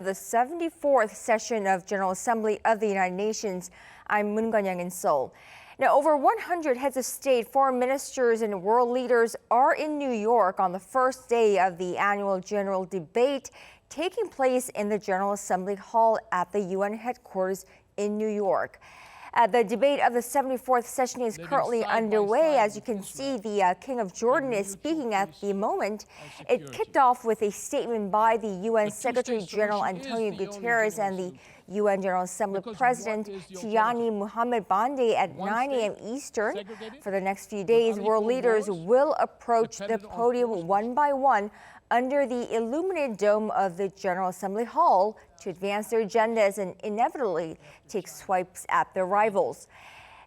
The 74th session of General Assembly of the United Nations. I'm Moon Kanyang in Seoul. Now, over 100 heads of state, foreign ministers, and world leaders are in New York on the first day of the annual general debate taking place in the General Assembly Hall at the UN headquarters in New York. The debate of the 74th session is currently underway. As you can see, the King of Jordan is speaking at the moment. It kicked off with a statement by the UN Secretary General Antonio Guterres and the UN General Assembly President Tijani Muhammad Bande at 9 a.m. Eastern. For the next few days, world leaders will approach the podium one by one under the illuminated dome of the General Assembly Hall to advance their agendas and inevitably take swipes at their rivals.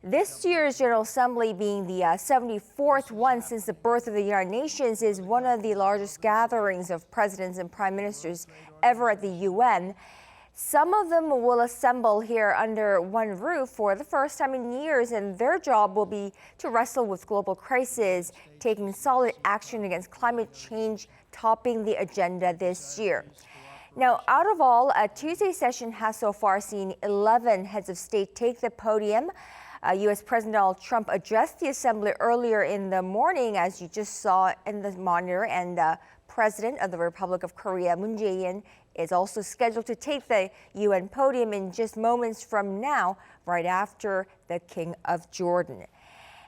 This year's General Assembly, being the 74th one since the birth of the United Nations, is one of the largest gatherings of presidents and prime ministers ever at the UN. Some of them will assemble here under one roof for the first time in years, and their job will be to wrestle with global crises, taking solid action against climate change, topping the agenda this year. Now, out of all, Tuesday's session has so far seen 11 heads of state take the podium. U.S. President Donald Trump addressed the assembly earlier in the morning, as you just saw in the monitor, and President of the Republic of Korea, Moon Jae-in, is also scheduled to take the UN podium in just moments from now, right after the King of Jordan.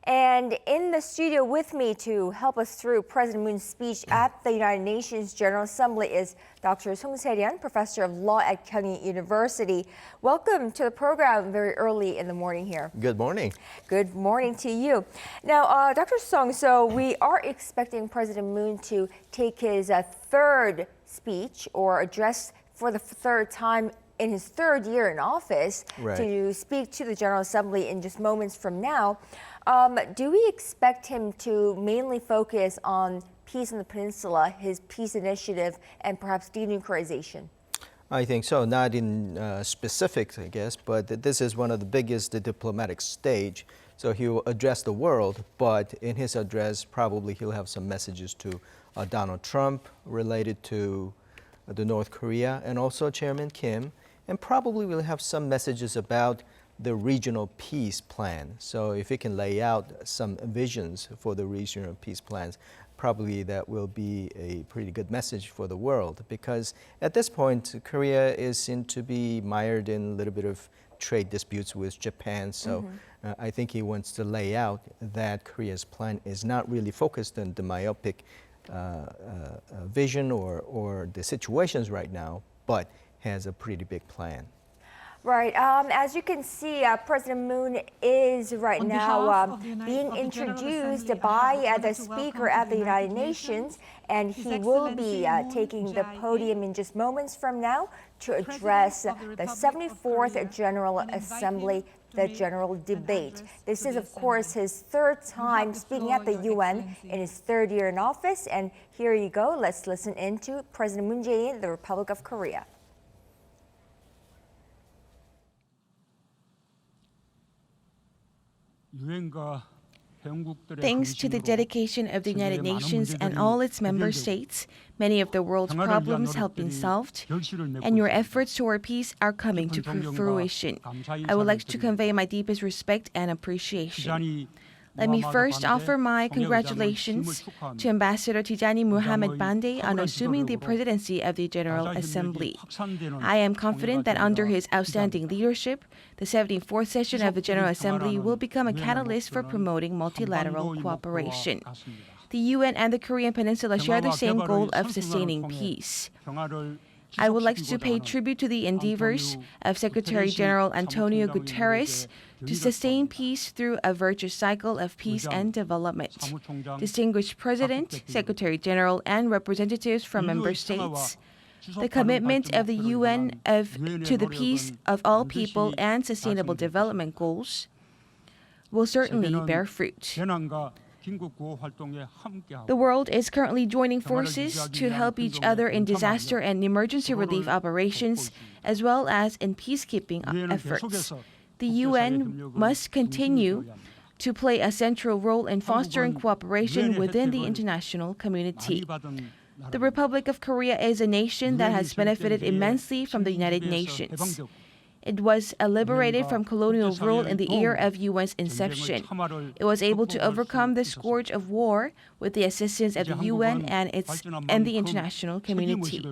And in the studio with me to help us through President Moon's speech at the United Nations General Assembly is Dr. Song Se-ryun, Professor of Law at Kyung University. Welcome to the program very early in the morning here. Good morning. Good morning to you. Now, Dr. Song, so we are expecting President Moon to take his third speech or address for the third time in his third year in office, right, to speak to the General Assembly in just moments from now. Do we expect him to mainly focus on peace in the peninsula, his peace initiative, and perhaps denuclearization? I think so. Not in specifics, I guess, but this is one of the biggest diplomatic stage. So he will address the world, but in his address, probably he'll have some messages to Donald Trump related to the North Korea and also Chairman Kim, and probably we'll have some messages about the regional peace plan. So if he can lay out some visions for the regional peace plans, probably that will be a pretty good message for the world, because at this point, Korea is seen to be mired in a little bit of trade disputes with Japan. So I think he wants to lay out that Korea's plan is not really focused on the myopic vision or the situations right now, but has a pretty big plan. Right. As you can see, President Moon is right now being introduced by the Speaker at the United Nations, and he will be taking the podium in just moments from now to address the 74th General Assembly, the general debate. This is, of course, his third time speaking at the UN in his third year in office. And here you go. Let's listen in to President Moon Jae-in, the Republic of Korea. Thanks to the dedication of the United Nations and all its member states, many of the world's problems have been solved, and your efforts toward peace are coming to fruition. I would like to convey my deepest respect and appreciation. Let me first offer my congratulations to Ambassador Tijani Muhammad Bande on assuming the presidency of the General Assembly. I am confident that under his outstanding leadership, the 74th session of the General Assembly will become a catalyst for promoting multilateral cooperation. The UN and the Korean Peninsula share the same goal of sustaining peace. I would like to pay tribute to the endeavors of Secretary General Antonio Guterres to sustain peace through a virtuous cycle of peace and development. Distinguished President, Secretary General, and representatives from member states, the commitment of the UN to the peace of all people and sustainable development goals will certainly bear fruit. The world is currently joining forces to help each other in disaster and emergency relief operations, as well as in peacekeeping efforts. The UN must continue to play a central role in fostering cooperation within the international community. The Republic of Korea is a nation that has benefited immensely from the United Nations. It was liberated from colonial rule in the era of UN's inception. It was able to overcome the scourge of war with the assistance of the UN and the international community.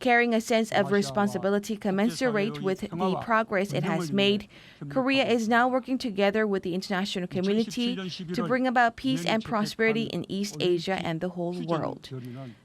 Carrying a sense of responsibility commensurate with the progress it has made, Korea is now working together with the international community to bring about peace and prosperity in East Asia and the whole world.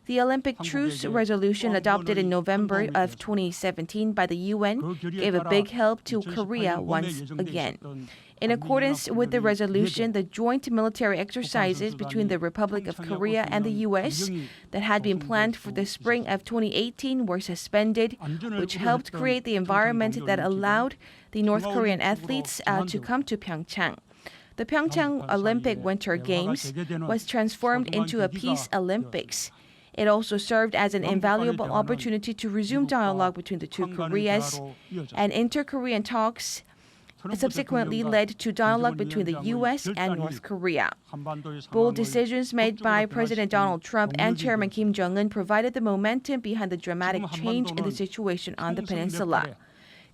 The Olympic Truce Resolution adopted in November of 2017 by the UN gave a big help to Korea once again. In accordance with the resolution, the joint military exercises between the Republic of Korea and the U.S. that had been planned for the spring of 2018 were suspended, which helped create the environment that allowed the North Korean athletes to come to Pyeongchang. The Pyeongchang Olympic Winter Games was transformed into a Peace Olympics. It also served as an invaluable opportunity to resume dialogue between the two Koreas, and inter-Korean talks subsequently led to dialogue between the U.S. and North Korea. Bold decisions made by President Donald Trump and Chairman Kim Jong-un provided the momentum behind the dramatic change in the situation on the peninsula.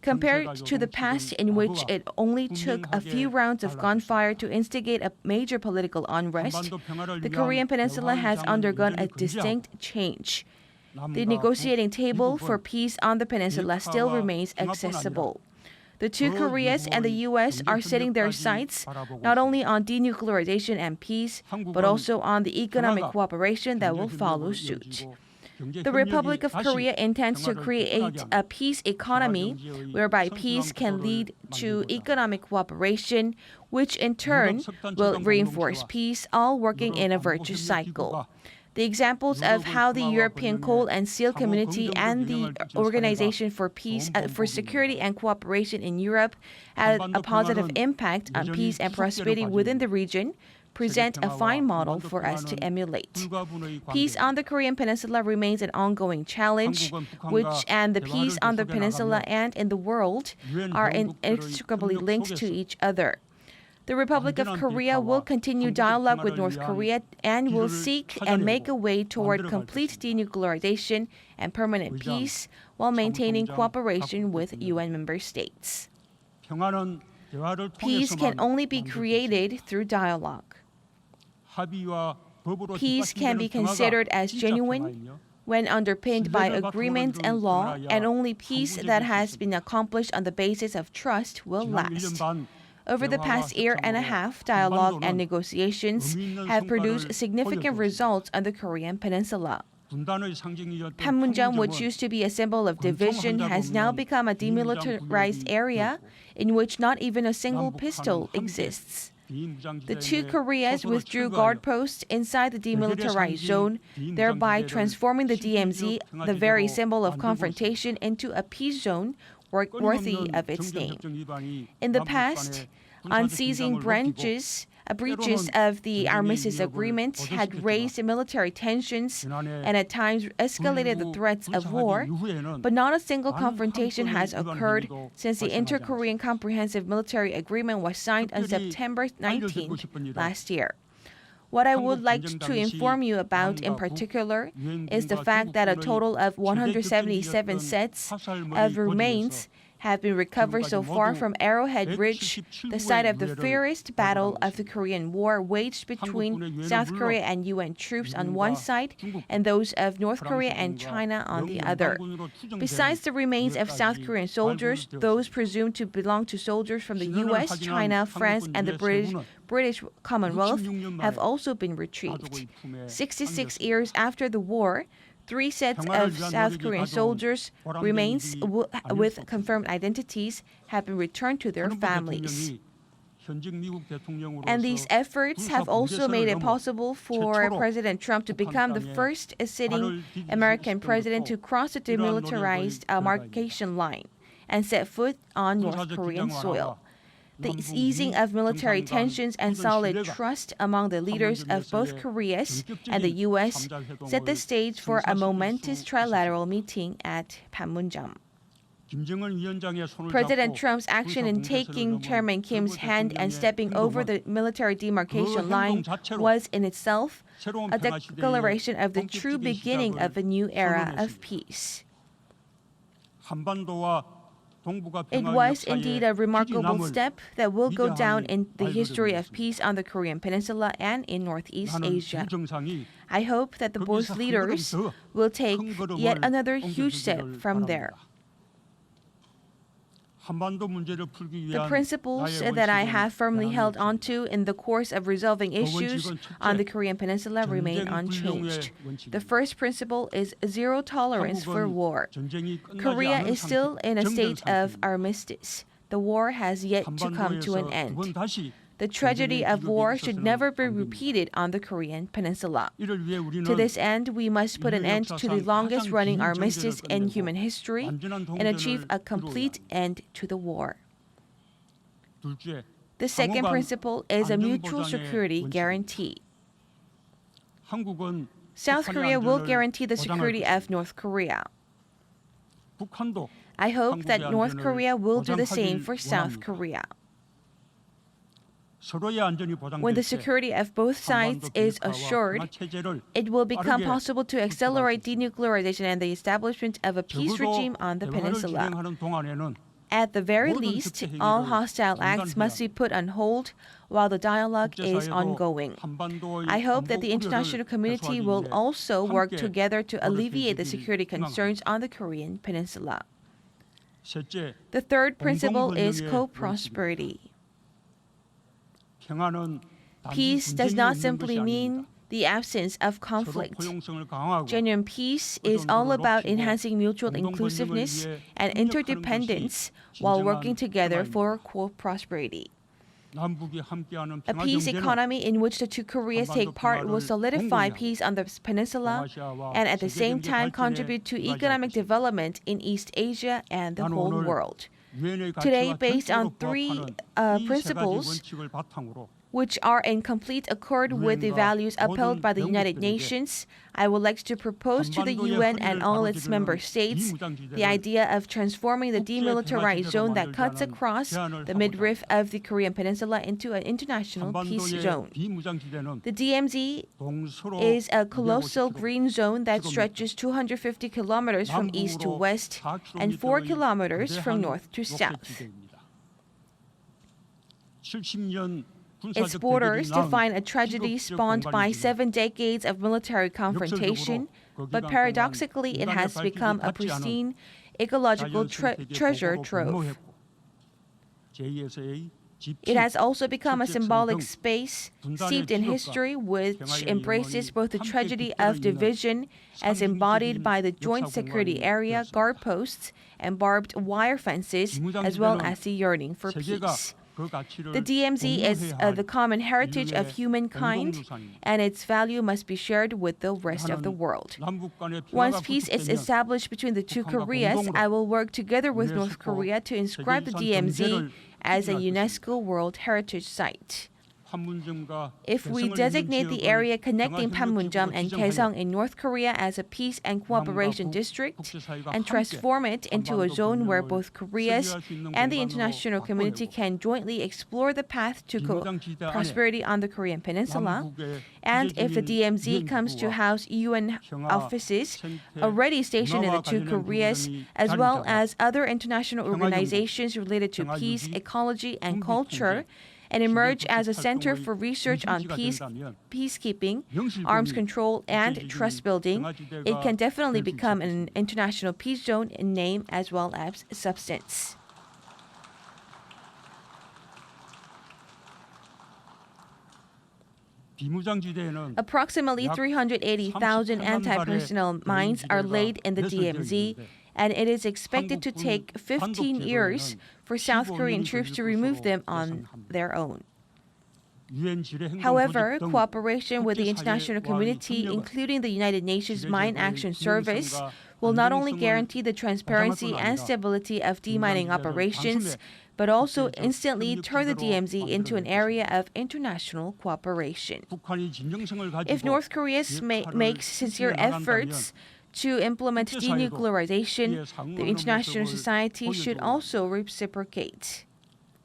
Compared to the past, in which it only took a few rounds of gunfire to instigate a major political unrest, the Korean peninsula has undergone a distinct change. The negotiating table for peace on the peninsula still remains accessible. The two Koreas and the U.S. are setting their sights not only on denuclearization and peace, but also on the economic cooperation that will follow suit. The Republic of Korea intends to create a peace economy whereby peace can lead to economic cooperation, which in turn will reinforce peace, all working in a virtuous cycle. The examples of how the European Coal and Steel Community and the Organization for Peace, for Security and Cooperation in Europe had a positive impact on peace and prosperity within the region present a fine model for us to emulate. Peace on the Korean Peninsula remains an ongoing challenge, and the peace on the peninsula and in the world are inextricably linked to each other. The Republic of Korea will continue dialogue with North Korea and will seek and make a way toward complete denuclearization and permanent peace while maintaining cooperation with UN member states. Peace can only be created through dialogue. Peace can be considered as genuine when underpinned by agreements and law, and only peace that has been accomplished on the basis of trust will last. Over the past year and a half, dialogue and negotiations have produced significant results on the Korean peninsula. Panmunjom, which used to be a symbol of division, has now become a demilitarized area in which not even a single pistol exists. The two Koreas withdrew guard posts inside the demilitarized zone, thereby transforming the DMZ, the very symbol of confrontation, into a peace zone worthy of its name. In the past, unceasing breaches of the armistice agreement had raised military tensions and at times escalated the threats of war, but not a single confrontation has occurred since the Inter-Korean Comprehensive Military Agreement was signed on September 19th last year. What I would like to inform you about in particular is the fact that a total of 177 sets of remains have been recovered so far from Arrowhead Ridge, the site of the fiercest battle of the Korean War waged between South Korea and UN troops on one side and those of North Korea and China on the other. Besides the remains of South Korean soldiers, those presumed to belong to soldiers from the US, China, France, and the British Commonwealth have also been retrieved. 66 years after the war, 3 sets of South Korean soldiers' remains with confirmed identities have been returned to their families. And these efforts have also made it possible for President Trump to become the first sitting American president to cross the demilitarized demarcation line and set foot on North Korean soil. The easing of military tensions and solid trust among the leaders of both Koreas and the U.S. set the stage for a momentous trilateral meeting at Panmunjom. President Trump's action in taking Chairman Kim's hand and stepping over the military demarcation line was in itself a declaration of the true beginning of a new era of peace. It was indeed a remarkable step that will go down in the history of peace on the Korean Peninsula and in Northeast Asia. I hope that the both leaders will take yet another huge step from there. The principles that I have firmly held onto in the course of resolving issues on the Korean Peninsula remain unchanged. The first principle is zero tolerance for war. Korea is still in a state of armistice. The war has yet to come to an end. The tragedy of war should never be repeated on the Korean Peninsula. To this end, we must put an end to the longest-running armistice in human history and achieve a complete end to the war. The second principle is a mutual security guarantee. South Korea will guarantee the security of North Korea. I hope that North Korea will do the same for South Korea. When the security of both sides is assured, it will become possible to accelerate denuclearization and the establishment of a peace regime on the peninsula. At the very least, all hostile acts must be put on hold while the dialogue is ongoing. I hope that the international community will also work together to alleviate the security concerns on the Korean peninsula. The third principle is co-prosperity. Peace does not simply mean the absence of conflict. Genuine peace is all about enhancing mutual inclusiveness and interdependence while working together for co-prosperity. A peace economy in which the two Koreas take part will solidify peace on the peninsula and at the same time contribute to economic development in East Asia and the whole world. Today, based on three principles which are in complete accord with the values upheld by the United Nations, I would like to propose to the UN and all its member states the idea of transforming the demilitarized zone that cuts across the midriff of the Korean Peninsula into an international peace zone. The DMZ is a colossal green zone that stretches 250 kilometers from east to west and 4 kilometers from north to south. Its borders define a tragedy spawned by 7 decades of military confrontation, but paradoxically it has become a pristine ecological treasure trove. It has also become a symbolic space steeped in history which embraces both the tragedy of division as embodied by the joint security area, guard posts, and barbed wire fences, as well as the yearning for peace. The DMZ is the common heritage of humankind, and its value must be shared with the rest of the world. Once peace is established between the two Koreas, I will work together with North Korea to inscribe the DMZ as a UNESCO World Heritage Site. If we designate the area connecting Panmunjom and Kaesong in North Korea as a peace and cooperation district and transform it into a zone where both Koreas and the international community can jointly explore the path to prosperity on the Korean Peninsula, and if the DMZ comes to house UN offices already stationed in the two Koreas, as well as other international organizations related to peace, ecology, and culture, and emerge as a center for research on peacekeeping, arms control, and trust building, it can definitely become an international peace zone in name as well as substance. Approximately 380,000 anti-personnel mines are laid in the DMZ, and it is expected to take 15 years for South Korean troops to remove them on their own. However, cooperation with the international community, including the United Nations Mine Action Service, will not only guarantee the transparency and stability of demining operations, but also instantly turn the DMZ into an area of international cooperation. If North Korea makes sincere efforts To implement denuclearization, the international society should also reciprocate.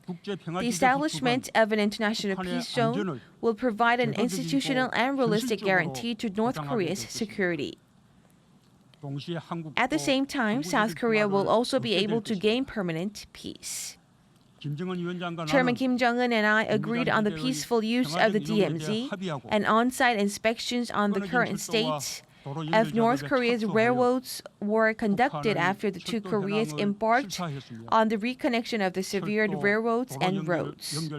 The establishment of an international peace zone will provide an institutional and realistic guarantee to North Korea's security. At the same time, South Korea will also be able to gain permanent peace. Chairman Kim Jong-un and I agreed on the peaceful use of the DMZ and on-site inspections on the current state of North Korea's railroads were conducted after the two Koreas embarked on the reconnection of the severed railroads and roads.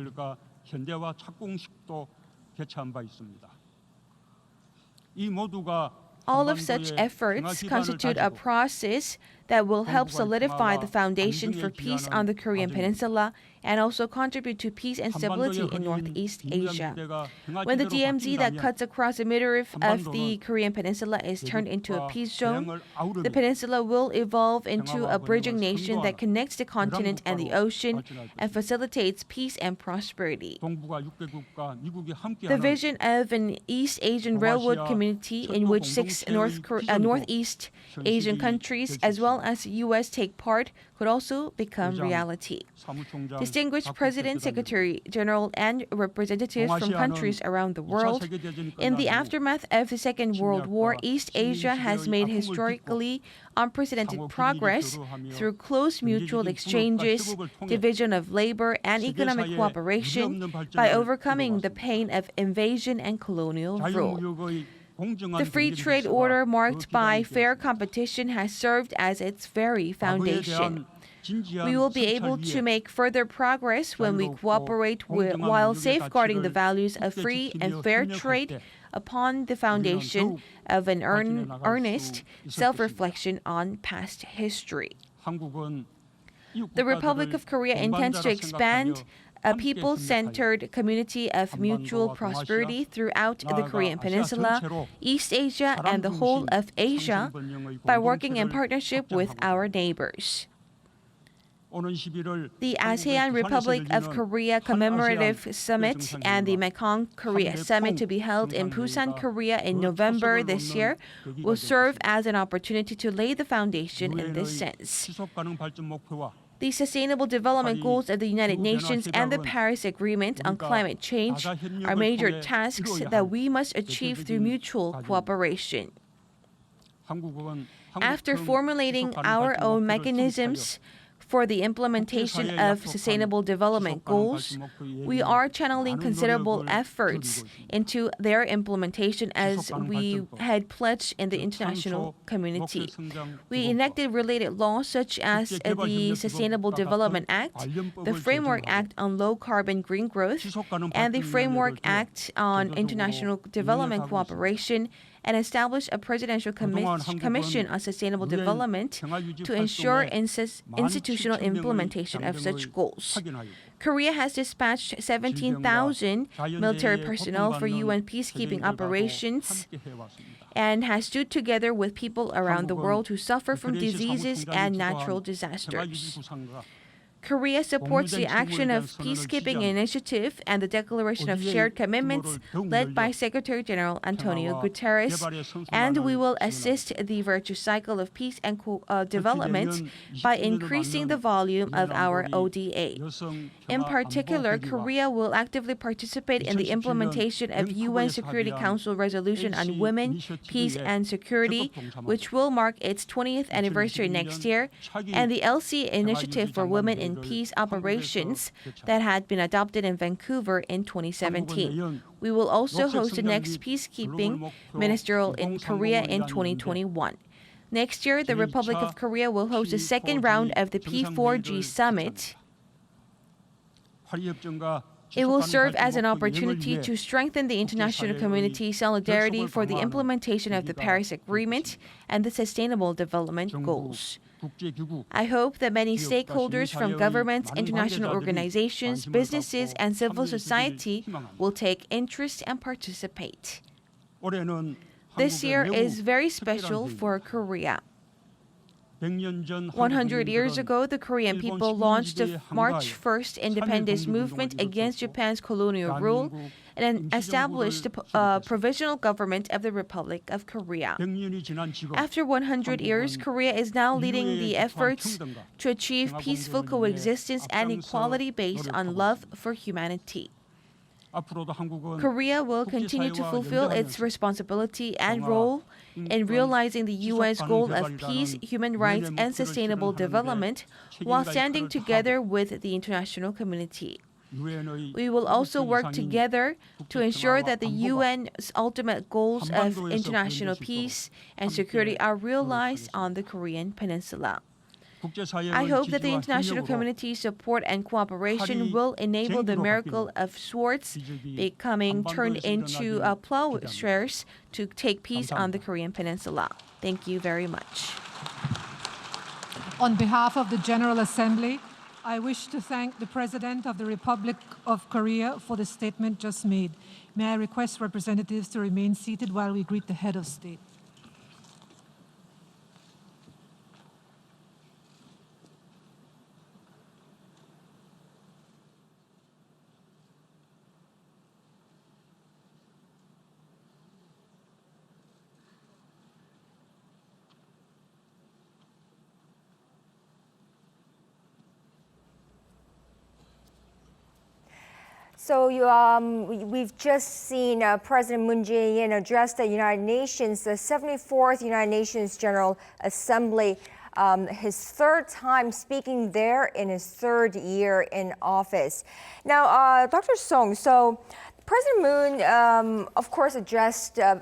All of such efforts constitute a process that will help solidify the foundation for peace on the Korean Peninsula and also contribute to peace and stability in Northeast Asia. When the DMZ that cuts across the midriff of the Korean Peninsula is turned into a peace zone, the peninsula will evolve into a bridging nation that connects the continent and the ocean and facilitates peace and prosperity. The vision of an East Asian railroad community in which 6 Northeast Asian countries as well as U.S. take part could also become reality. Distinguished President, Secretary General, and representatives from countries around the world, in the aftermath of the Second World War, East Asia has made historically unprecedented progress through close mutual exchanges, division of labor, and economic cooperation by overcoming the pain of invasion and colonial rule. The free trade order marked by fair competition has served as its very foundation. We will be able to make further progress when we cooperate while safeguarding the values of free and fair trade upon the foundation of an earnest self-reflection on past history. The Republic of Korea intends to expand a people-centered community of mutual prosperity throughout the Korean Peninsula, East Asia, and the whole of Asia by working in partnership with our neighbors. The ASEAN Republic of Korea Commemorative Summit and the Mekong Korea Summit to be held in Busan, Korea in November this year will serve as an opportunity to lay the foundation in this sense. The Sustainable Development Goals of the United Nations and the Paris Agreement on climate change are major tasks that we must achieve through mutual cooperation. After formulating our own mechanisms for the implementation of Sustainable Development Goals, we are channeling considerable efforts into their implementation as we had pledged in the international community. We enacted related laws such as the Sustainable Development Act, the Framework Act on Low Carbon Green Growth, and the Framework Act on International Development Cooperation, and establish a Presidential Commission on Sustainable Development to ensure institutional implementation of such goals. Korea has dispatched 17,000 military personnel for UN peacekeeping operations and has stood together with people around the world who suffer from diseases and natural disasters. Korea supports the action of peacekeeping initiative and the declaration of shared commitments led by Secretary General Antonio Guterres, and we will assist the virtuous cycle of peace and development by increasing the volume of our ODA. In particular, Korea will actively participate in the implementation of UN Security Council Resolution on Women, Peace and Security, which will mark its 20th anniversary next year, and the LC Initiative for Women in Peace Operations that had been adopted in Vancouver in 2017. We will also host the next peacekeeping ministerial in Korea in 2021. Next year, the Republic of Korea will host the second round of the P4G summit. It will serve as an opportunity to strengthen the international community's solidarity for the implementation of the Paris Agreement and the Sustainable Development Goals. I hope that many stakeholders from governments, international organizations, businesses, and civil society will take interest and participate. This year is very special for Korea. 100 years ago, the Korean people launched the March 1st independence movement against Japan's colonial rule and established a provisional government of the Republic of Korea. After 100 years, Korea is now leading the efforts to achieve peaceful coexistence and equality based on love for humanity. Korea will continue to fulfill its responsibility and role in realizing the UN's goal of peace, human rights, and sustainable development while standing together with the international community. We will also work together to ensure that the UN's ultimate goals of international peace and security are realized on the Korean Peninsula. I hope that the international community's support and cooperation will enable the miracle of swords becoming turned into plowshares to take peace on the Korean Peninsula. Thank you very much. On behalf of the General Assembly, I wish to thank the President of the Republic of Korea for the statement just made. May I request representatives to remain seated while we greet the head of state. So we've just seen President Moon Jae-in address the United Nations, the 74th United Nations General Assembly, his third time speaking there in his third year in office. Now, Dr. Song, so President Moon, of course, addressed the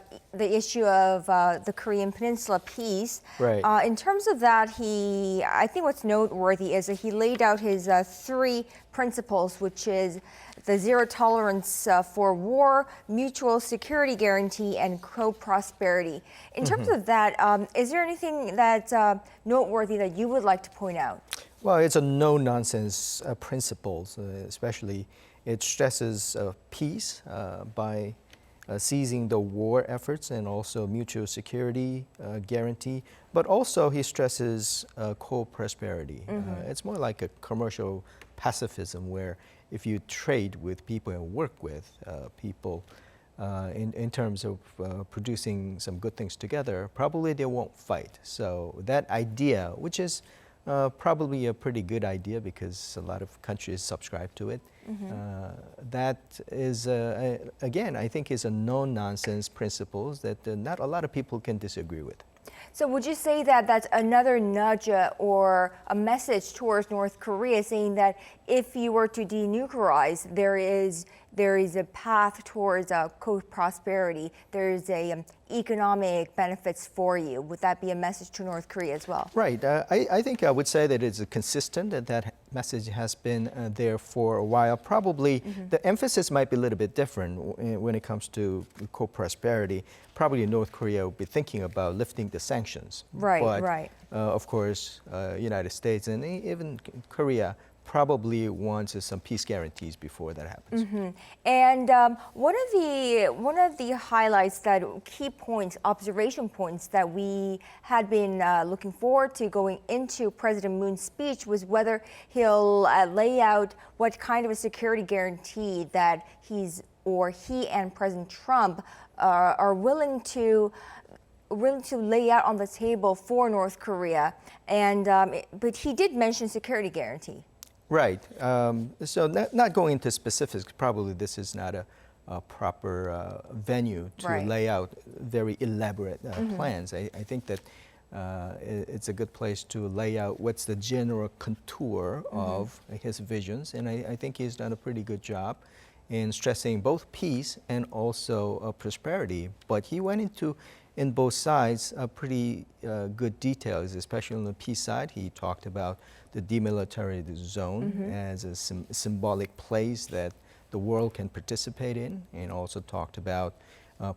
issue of the Korean Peninsula peace. Right. In terms of that, I think what's noteworthy is that he laid out his three principles, which is the zero tolerance for war, mutual security guarantee, and co-prosperity. In terms of that, is there anything that's noteworthy that you would like to point out? Well, it's a no-nonsense principles, especially it stresses peace by ceasing the war efforts and also mutual security guarantee, but also he stresses co-prosperity. It's more like a commercial pacifism where if you trade with people and work with people in terms of producing some good things together, probably they won't fight. So that idea, which is probably a pretty good idea because a lot of countries subscribe to it, that is, again, I think is a no-nonsense principles that not a lot of people can disagree with. So would you say that that's another nudge or a message towards North Korea saying that if you were to denuclearize, there is a path towards co-prosperity, there is economic benefits for you? Would that be a message to North Korea as well? Right. I think I would say that it's consistent, and that message has been there for a while. Probably the emphasis might be a little bit different when it comes to co-prosperity. Probably North Korea will be thinking about lifting the sanctions. Right, but, right. Of course, United States and even Korea probably wants some peace guarantees before that happens. And one of the highlights, that key points, observation points that we had been looking forward to going into President Moon's speech was whether he'll lay out what kind of a security guarantee that he and President Trump are willing to lay out on the table for North Korea. And but he did mention security guarantee. Right. So not going into specifics, probably this is not a proper venue to lay out very elaborate plans. I think that it's a good place to lay out what's the general contour of his visions. And I think he's done a pretty good job in stressing both peace and also prosperity. But he went into, in both sides, pretty good details, especially on the peace side. He talked about the demilitarized zone as a symbolic place that the world can participate in, and also talked about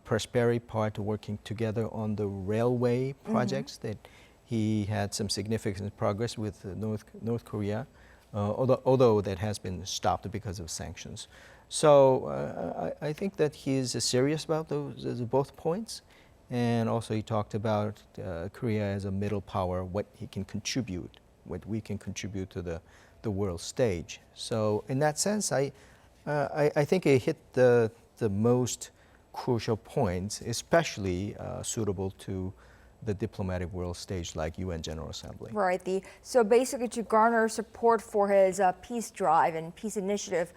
prosperity part, working together on the railway projects that he had some significant progress with North Korea, although that has been stopped because of sanctions. So I think that he is serious about those both points. And also he talked about Korea as a middle power, what he can contribute, what we can contribute to the world stage. So in that sense, I think he hit the the most crucial points, especially suitable to the diplomatic world stage like UN General Assembly. Right. So basically to garner support for his peace drive and peace initiative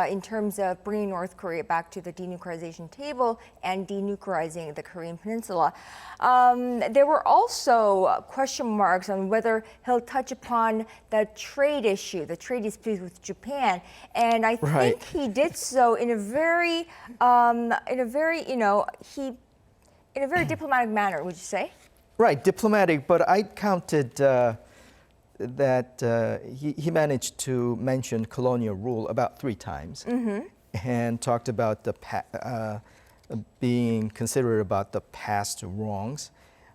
in terms of bringing North Korea back to the denuclearization table and denuclearizing the Korean Peninsula. There were also question marks on whether he'll touch upon the trade issue, the trade dispute with Japan. And I think he did so in a very diplomatic manner, would you say? Right, diplomatic, but I counted that he managed to mention colonial rule about 3 times and talked about being considerate about the past wrongs.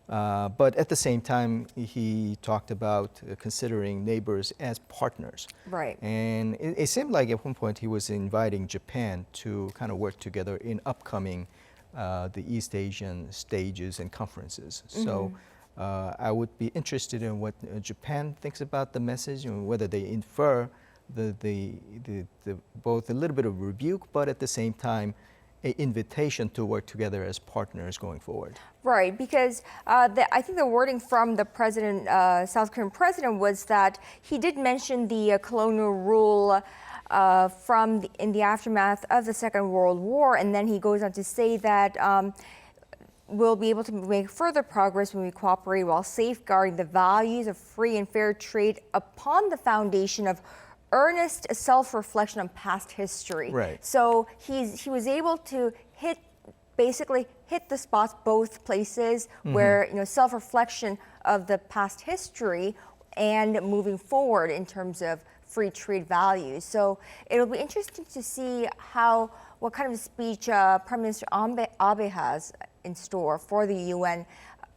But at the same time, he talked about considering neighbors as partners. Right. And it seemed like at one point he was inviting Japan to kind of work together in upcoming the East Asian stages and conferences. So I would be interested in what Japan thinks about the message and whether they infer both a little bit of rebuke, but at the same time, an invitation to work together as partners going forward. Right, because I think the wording from the president, South Korean president, was that he did mention the colonial rule in the aftermath of the Second World War, and then he goes on to say that we'll be able to make further progress when we cooperate while safeguarding the values of free and fair trade upon the foundation of earnest self-reflection on past history. Right. So he was able to basically hit the spots both places where self-reflection of the past history and moving forward in terms of free trade values. So it'll be interesting to see what kind of speech Prime Minister Abe has in store for the UN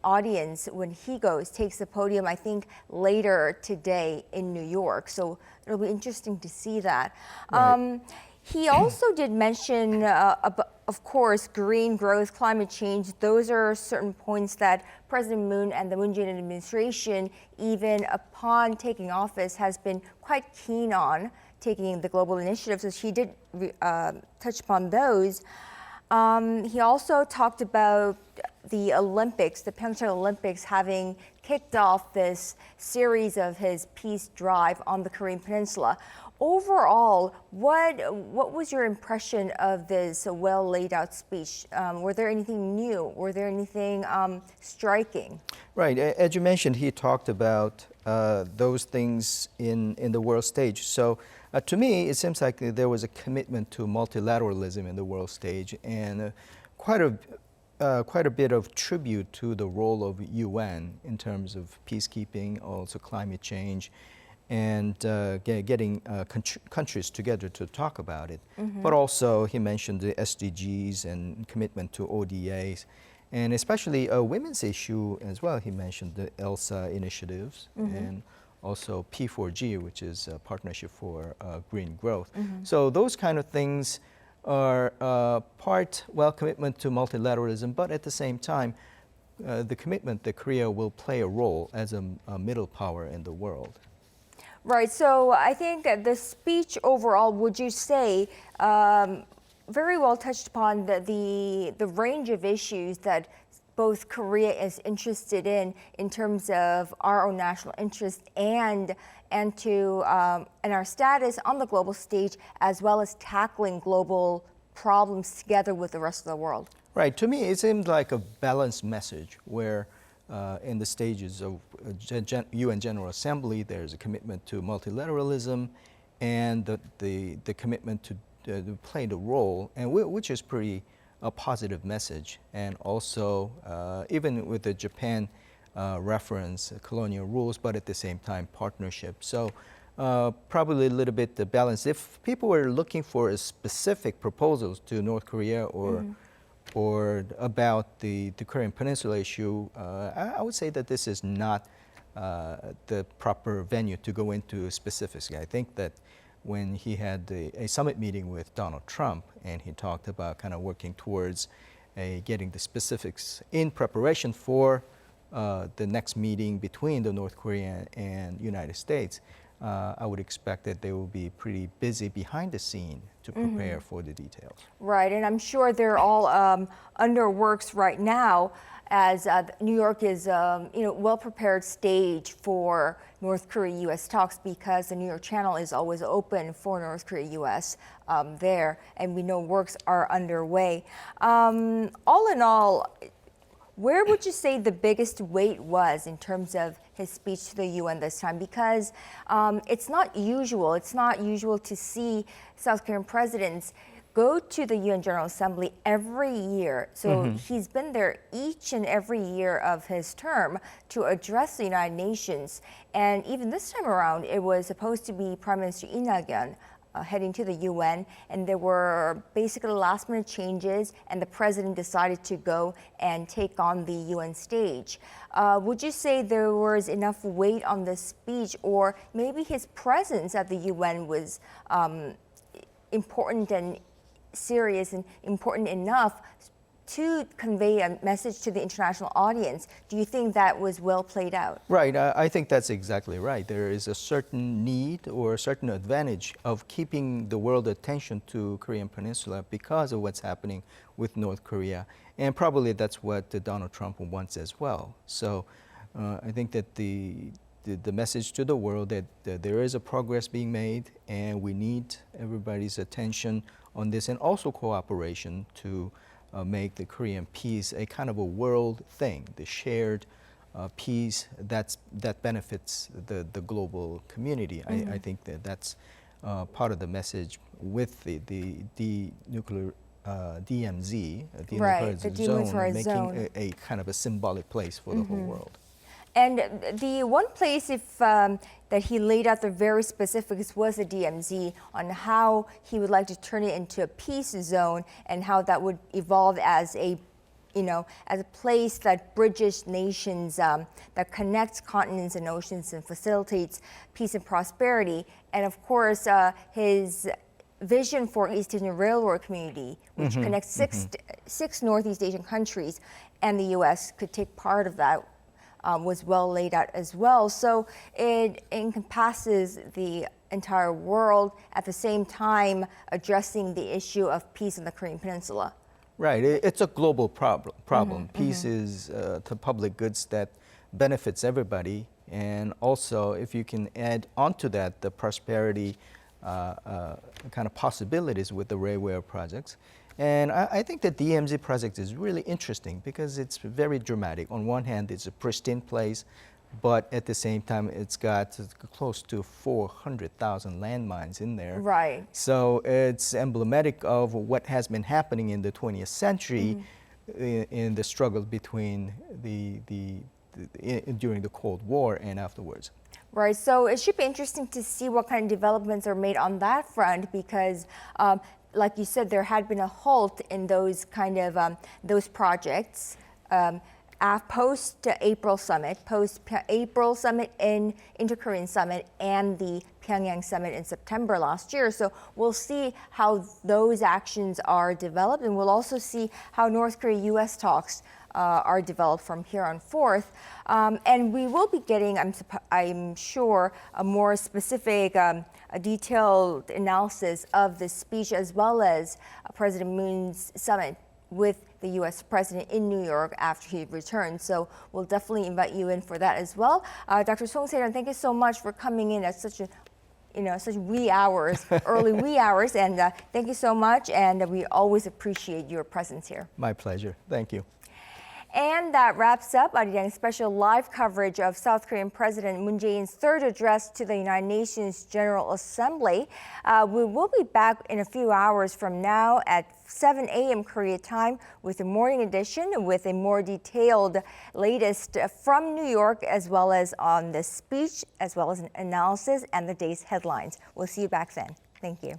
audience when he takes the podium, I think, later today in New York. So it'll be interesting to see that. Right. He also did mention, of course, green growth, climate change. Those are certain points that President Moon and the Moon Jae-in administration, even upon taking office, has been quite keen on taking the global initiatives. So he did touch upon those. He also talked about the Olympics, the Pyeongchang Olympics, having kicked off this series of his peace drive on the Korean Peninsula. Overall, what was your impression of this well laid out speech? Were there anything new? Were there anything striking? Right. As you mentioned, he talked about those things in the world stage. So to me, it seems like there was a commitment to multilateralism in the world stage and quite a bit of tribute to the role of UN in terms of peacekeeping, also climate change, and getting countries together to talk about it. But also he mentioned the SDGs and commitment to ODAs, and especially a women's issue as well. He mentioned the ELSA initiatives and also P4G, which is a partnership for green growth. So those kind of things are commitment to multilateralism, but at the same time, the commitment that Korea will play a role as a middle power in the world. Right. So I think the speech overall, would you say, very well touched upon the range of issues that both Korea is interested in terms of our own national interest and our status on the global stage, as well as tackling global problems together with the rest of the world. Right. To me, it seemed like a balanced message where in the stages of UN General Assembly, there's a commitment to multilateralism and the commitment to play the role, and which is pretty a positive message. And also, even with the Japan reference, colonial rules, but at the same time, partnership. So probably a little bit the balance. If people were looking for specific proposals to North Korea or about the Korean Peninsula issue, I would say that this is not the proper venue to go into specifics. I think that when he had a summit meeting with Donald Trump and he talked about kind of working towards getting the specifics in preparation for the next meeting between the North Korea and United States, I would expect that they will be pretty busy behind the scene to prepare for the details. Right, and I'm sure they're all under works right now as New York is well-prepared stage for North Korea-U.S. talks because the New York Channel is always open for North Korea-U.S. There, and we know works are underway. All in all, where would you say the biggest weight was in terms of his speech to the UN this time? Because it's not usual. It's not usual to see South Korean presidents go to the UN General Assembly every year. So he's been there each and every year of his term to address the United Nations. And even this time around, it was supposed to be Prime Minister Lee Nak-yeon heading to the UN, and there were basically last-minute changes, and the president decided to go and take on the UN stage. Would you say there was enough weight on this speech, or maybe his presence at the UN was important and serious and important enough to convey a message to the international audience? Do you think that was well played out? Right, I think that's exactly right. There is a certain need or a certain advantage of keeping the world attention to Korean Peninsula because of what's happening with North Korea. And probably that's what Donald Trump wants as well. So I think that the message to the world that there is a progress being made and we need everybody's attention on this and also cooperation to make the Korean peace a kind of a world thing, the shared peace that benefits the global community. I think that's part of the message with the nuclear DMZ, demilitarized making zone. a kind of a symbolic place for the whole world. And the one place that he laid out the very specifics was the DMZ on how he would like to turn it into a peace zone and how that would evolve as a place that bridges nations, that connects continents and oceans and facilitates peace and prosperity. And of course, his vision for East Asian Railroad Community, which connects six Northeast Asian countries and the U.S. could take part of that, was well laid out as well. So it encompasses the entire world at the same time addressing the issue of peace in the Korean Peninsula. Right, it's a global problem. Peace is the public goods that benefits everybody, and also if you can add onto that the prosperity kind of possibilities with the railway projects. And I think the DMZ project is really interesting because it's very dramatic. On one hand, it's a pristine place, but at the same time, it's got close to 400,000 landmines in there. Right. So it's emblematic of what has been happening in the 20th century in the struggle between during the Cold War and afterwards. Right, so it should be interesting to see what kind of developments are made on that front because like you said, there had been a halt in those kind of those projects post-April summit, post-April summit and Inter-Korean summit and the Pyongyang summit in September last year. So we'll see how those actions are developed, and we'll also see how North Korea-U.S. talks are developed from here on forth. And we will be getting, I'm sure, a more specific, a detailed analysis of the speech as well as President Moon's summit with the U.S. President in New York after he returns. So we'll definitely invite you in for that as well. Dr. Song Se-ryun, thank you so much for coming in at such wee hours, early wee hours, and thank you so much, and we always appreciate your presence here. My pleasure. Thank you. And that wraps up Arirang's special live coverage of South Korean President Moon Jae-in's third address to the United Nations General Assembly. We will be back in a few hours from now at 7 a.m. Korea time with the morning edition with a more detailed latest from New York as well as on the speech as well as an analysis and the day's headlines. We'll see you back then. Thank you.